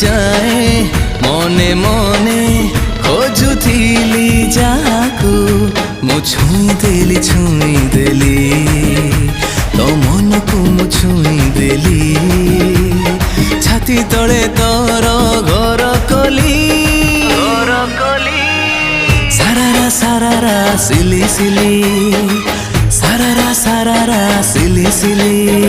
जाए मने मने खोजुथिली जाकू मु छुई देली तो मन को मु छुई देली छाती तले तोर घर कली सारारा सिली सिली सारारा सिली सिली।